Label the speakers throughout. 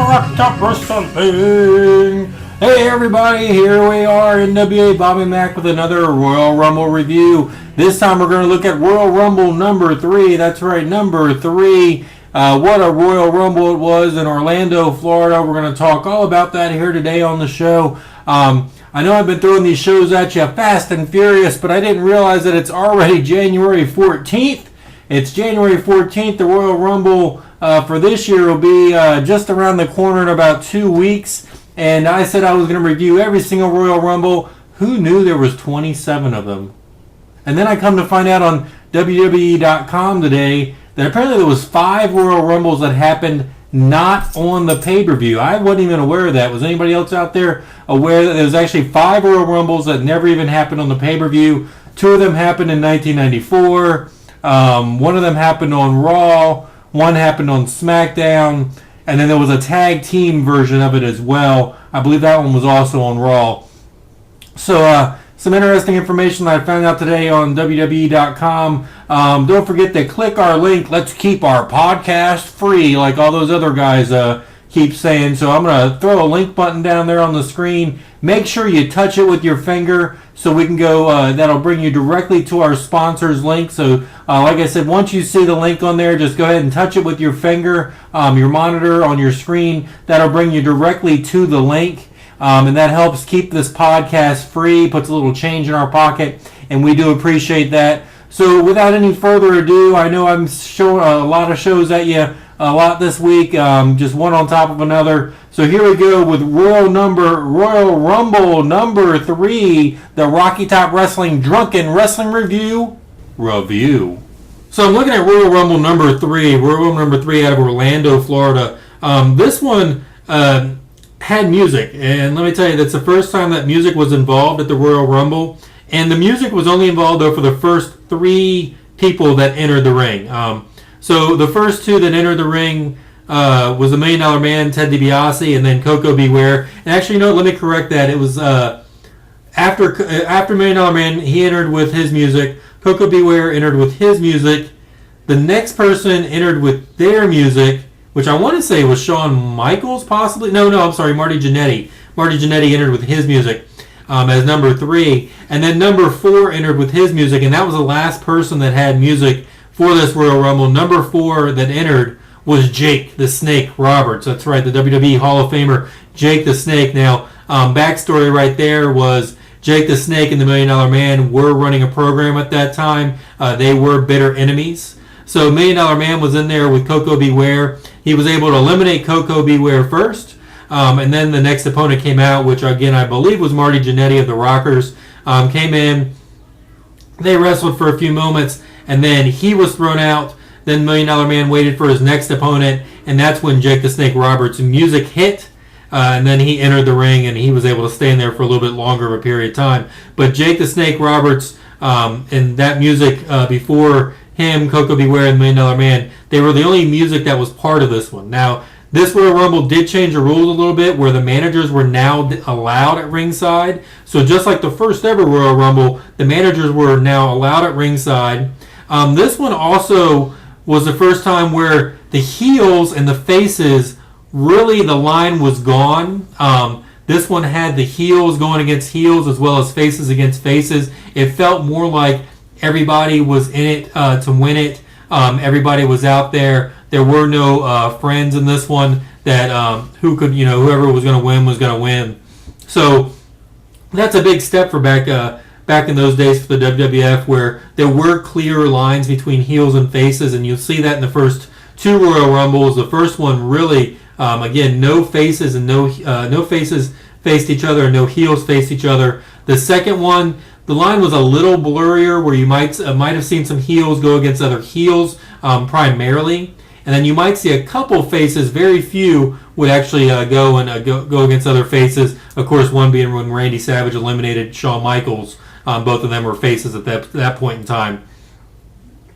Speaker 1: rTw Wrestling. Hey everybody, here we are, NWA Bobby Mack with another Royal Rumble review. This time we're going to look at Royal Rumble number 3. That's right, number 3. What a Royal Rumble it was in Orlando, Florida. We're going to talk all about that here today on the show. I know I've been throwing these shows at you fast and furious, but I didn't realize that it's already January 14th. It's January 14th. The Royal Rumble for this year will be just around the corner in about 2 weeks. And I said I was going to review every single Royal Rumble. Who knew there was 27 of them? And then I come to find out on WWE.com today that apparently there was 5 Royal Rumbles that happened not on the pay-per-view. I wasn't even aware of that. Was anybody else out there aware that there was actually 5 Royal Rumbles that never even happened on the pay-per-view? 2 of them happened in 1994. One of them happened on Raw. One happened on SmackDown. And then there was a tag team version of it as well. I believe that one was also on Raw. So some interesting information that I found out today on WWE.com. Don't forget to click our link. Let's keep our podcast free, like all those other guys keep saying. So I'm going to throw a link button down there on the screen. Make sure you touch it with your finger so we can go. That'll bring you directly to our sponsors link. So like I said, once you see the link on there, just go ahead and touch it with your finger, your monitor on your screen. That'll bring you directly to the link. And that helps keep this podcast free, puts a little change in our pocket, and we do appreciate that. So without any further ado, I know I'm showing a lot of shows at you a lot this week, just one on top of another. So here we go with Royal Rumble number 3, the Rocky Top Wrestling Drunken Wrestling Review. So I'm looking at Royal Rumble number 3, out of Orlando, Florida. This one had music, and let me tell you, that's the first time that music was involved at the Royal Rumble, and the music was only involved though for the first 3 people that entered the ring. So the first 2 that entered the ring was the $1 Million Man, Ted DiBiase, and then Coco Beware. And actually, let me correct that. It was after $1 Million Man, he entered with his music. Coco Beware entered with his music. The next person entered with their music, which I want to say was Shawn Michaels, possibly. No, I'm sorry, Marty Jannetty. Marty Jannetty entered with his music as number 3. And then number 4 entered with his music, and that was the last person that had music for this Royal Rumble. Number 4 that entered was Jake the Snake Roberts. That's right, the WWE Hall of Famer, Jake the Snake. Now, backstory right there was Jake the Snake and the $1 Million Man were running a program at that time. They were bitter enemies. So $1 Million Man was in there with Coco Beware. He was able to eliminate Coco Beware first. And then the next opponent came out, which again I believe was Marty Jannetty of the Rockers. Came in. They wrestled for a few moments, and then he was thrown out. Then $1 Million Man waited for his next opponent, and that's when Jake the Snake Roberts' music hit. And then he entered the ring, and he was able to stay in there for a little bit longer of a period of time. But Jake the Snake Roberts and that music before him, Coco Beware, and $1 Million Man, they were the only music that was part of this one. Now, this Royal Rumble did change the rules a little bit, where the managers were now allowed at ringside. So just like the first ever Royal Rumble, the managers were now allowed at ringside. This one also was the first time where the heels and the faces, really the line was gone. This one had the heels going against heels as well as faces against faces. It felt more like everybody was in it to win it. Everybody was out there. There were no friends in this one that whoever was going to win was going to win. So that's a big step for back in those days for the WWF, where there were clear lines between heels and faces, and you'll see that in the first 2 Royal Rumbles. The first one really, again, no faces and no faces faced each other and no heels faced each other. The second one, the line was a little blurrier, where you might have seen some heels go against other heels primarily, and then you might see a couple faces. Very few would actually go against other faces. Of course, one being when Randy Savage eliminated Shawn Michaels. Both of them were faces at that point in time.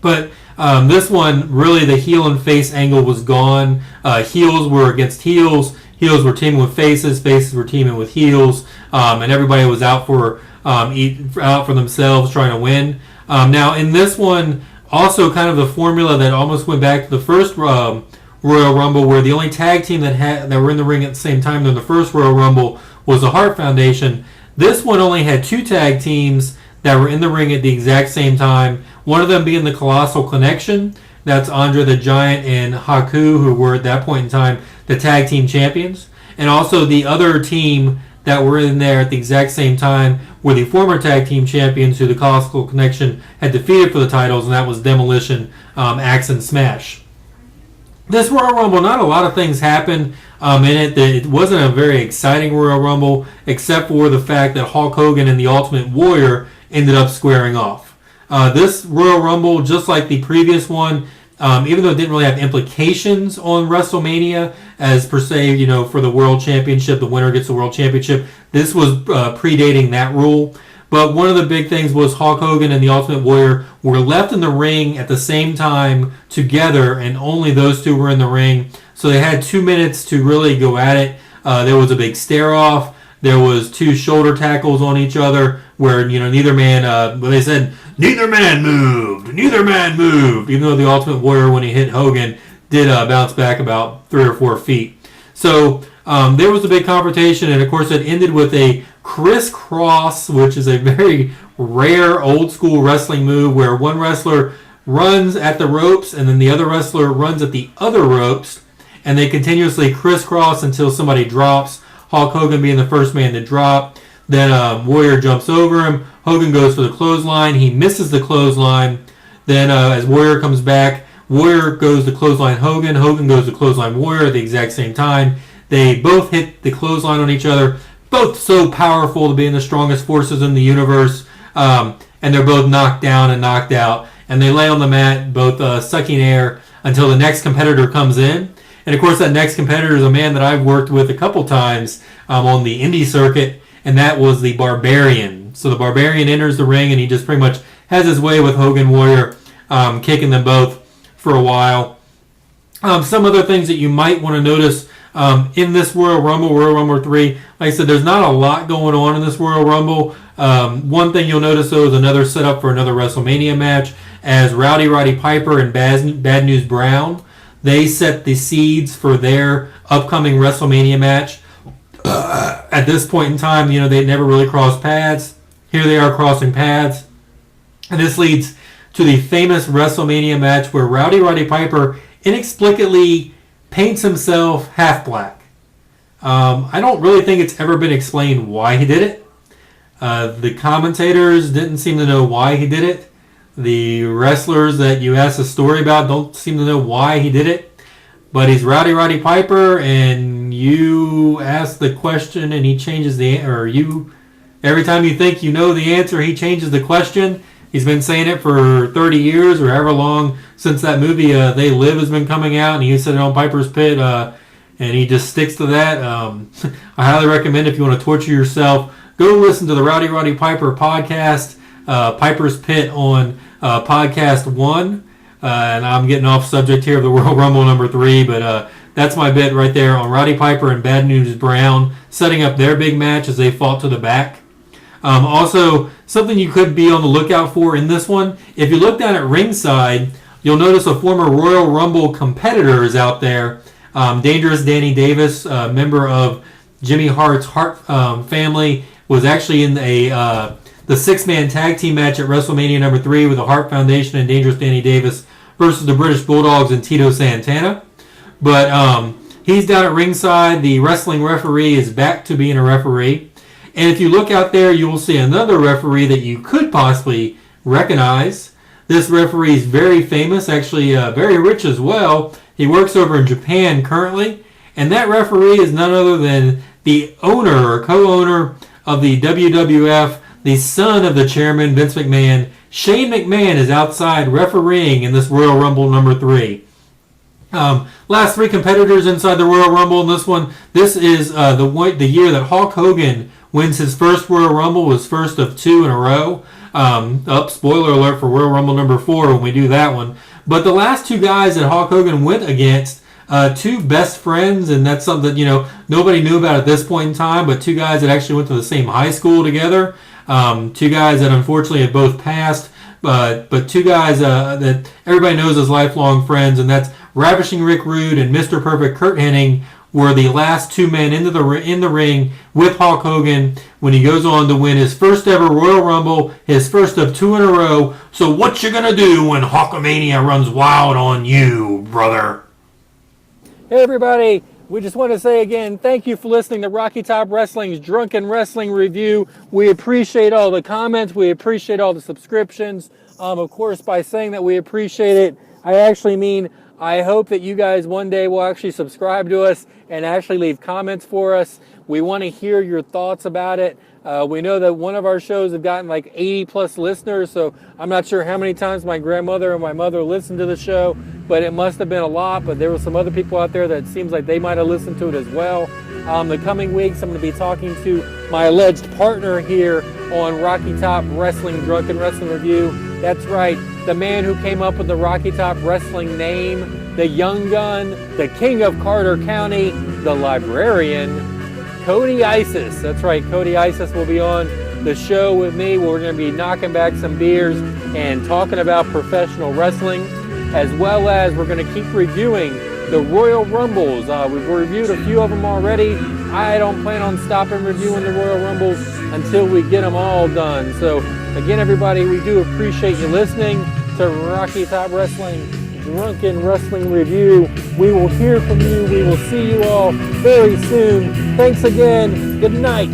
Speaker 1: But this one, really, the heel and face angle was gone. Heels were against heels. Heels were teaming with faces. Faces were teaming with heels. And everybody was out for themselves, trying to win. Now, in this one, also kind of the formula that almost went back to the first Royal Rumble, where the only tag team that were in the ring at the same time than the first Royal Rumble was the Hart Foundation. This one only had 2 tag teams that were in the ring at the exact same time. One of them being the Colossal Connection. That's Andre the Giant and Haku, who were at that point in time the tag team champions. And also the other team that were in there at the exact same time were the former tag team champions who the Colossal Connection had defeated for the titles, and that was Demolition, Axe, and Smash. This Royal Rumble, not a lot of things happened in it. It wasn't a very exciting Royal Rumble, except for the fact that Hulk Hogan and the Ultimate Warrior ended up squaring off. This Royal Rumble, just like the previous one, even though it didn't really have implications on WrestleMania, as per se, for the World Championship, the winner gets the World Championship, this was predating that rule. But one of the big things was Hulk Hogan and the Ultimate Warrior were left in the ring at the same time together, and only those two were in the ring. So they had 2 minutes to really go at it. There was a big stare-off. There was 2 shoulder tackles on each other where, neither man, they said, neither man moved. Even though the Ultimate Warrior, when he hit Hogan, did bounce back about 3 or 4 feet. So there was a big confrontation, and of course it ended with a crisscross, which is a very rare old school wrestling move where one wrestler runs at the ropes and then the other wrestler runs at the other ropes, and they continuously crisscross until somebody drops. Hulk Hogan being the first man to drop. Then Warrior jumps over him. Hogan goes for the clothesline. He misses the clothesline. Then as Warrior comes back, Warrior goes to clothesline Hogan. Hogan goes to clothesline Warrior at the exact same time. They both hit the clothesline on each other. Both so powerful to being the strongest forces in the universe. And they're both knocked down and knocked out. And they lay on the mat, both sucking air, until the next competitor comes in. And of course, that next competitor is a man that I've worked with a couple times on the indie circuit, and that was the Barbarian. So the Barbarian enters the ring, and he just pretty much has his way with Hogan Warrior, kicking them both for a while. Some other things that you might want to notice in this Royal Rumble 3, like I said, there's not a lot going on in this Royal Rumble. One thing you'll notice, though, is another setup for another WrestleMania match, as Roddy Piper and Bad News Brown, they set the seeds for their upcoming WrestleMania match. At this point in time, they never really crossed paths. Here they are crossing paths. And this leads to the famous WrestleMania match where Roddy Piper inexplicably paints himself half black. I don't really think it's ever been explained why he did it. The commentators didn't seem to know why he did it. The wrestlers that you asked a story about don't seem to know why he did it. But he's Roddy Piper, and you ask the question and he changes the answer. Every time you think you know the answer, he changes the question. He's been saying it for 30 years or however long since that movie They Live has been coming out, and he said it on Piper's Pit, and he just sticks to that. I highly recommend, if you want to torture yourself, go listen to the Roddy Piper podcast, Piper's Pit on Podcast 1. And I'm getting off subject here of the Royal Rumble number 3, but that's my bit right there on Roddy Piper and Bad News Brown, setting up their big match as they fought to the back. Also, something you could be on the lookout for in this one, if you look down at ringside, you'll notice a former Royal Rumble competitor is out there. Dangerous Danny Davis, a member of Jimmy Hart's Hart family, was actually in the 6-man tag team match at WrestleMania number 3 with the Hart Foundation and Dangerous Danny Davis versus the British Bulldogs and Tito Santana. But he's down at ringside. The wrestling referee is back to being a referee. And if you look out there, you will see another referee that you could possibly recognize. This referee is very famous, actually very rich as well. He works over in Japan currently. And that referee is none other than the owner or co-owner of the WWF, the son of the chairman, Vince McMahon. Shane McMahon is outside refereeing in this Royal Rumble number 3. Last 3 competitors inside the Royal Rumble in this one. This is the year that Hulk Hogan wins his first Royal Rumble, was first of 2 in a row. Spoiler alert for Royal Rumble number 4 when we do that one. But the last 2 guys that Hulk Hogan went against, 2 best friends, and that's something that nobody knew about at this point in time, but 2 guys that actually went to the same high school together. 2 guys that unfortunately have both passed, but 2 guys that everybody knows as lifelong friends, and that's Ravishing Rick Rude and Mr. Perfect Kurt Hennig were the last two men in the ring with Hulk Hogan when he goes on to win his first ever Royal Rumble, his first of 2 in a row. So what you gonna do when Hulkamania runs wild on you, brother?
Speaker 2: Hey everybody, we just want to say again, thank you for listening to Rocky Top Wrestling's Drunken Wrestling Review. We appreciate all the comments, we appreciate all the subscriptions. Of course, by saying that we appreciate it, I actually mean I hope that you guys one day will actually subscribe to us and actually leave comments for us. We want to hear your thoughts about it. We know that one of our shows have gotten like 80 plus listeners, so I'm not sure how many times my grandmother and my mother listened to the show, but it must have been a lot. But there were some other people out there that it seems like they might have listened to it as well. The coming weeks, I'm going to be talking to my alleged partner here on Rocky Top Wrestling Drunken Wrestling Review. That's right, the man who came up with the Rocky Top Wrestling name, the young gun, the king of Carter County, the librarian, Cody Isis. That's right, Cody Isis will be on the show with me. We're going to be knocking back some beers and talking about professional wrestling, as well as we're going to keep reviewing the Royal Rumbles. We've reviewed a few of them already. I don't plan on stopping reviewing the Royal Rumbles until we get them all done. So again, everybody, we do appreciate you listening to Rocky Top Wrestling Drunken Wrestling Review. We will hear from you. We will see you all very soon. Thanks again. Good night.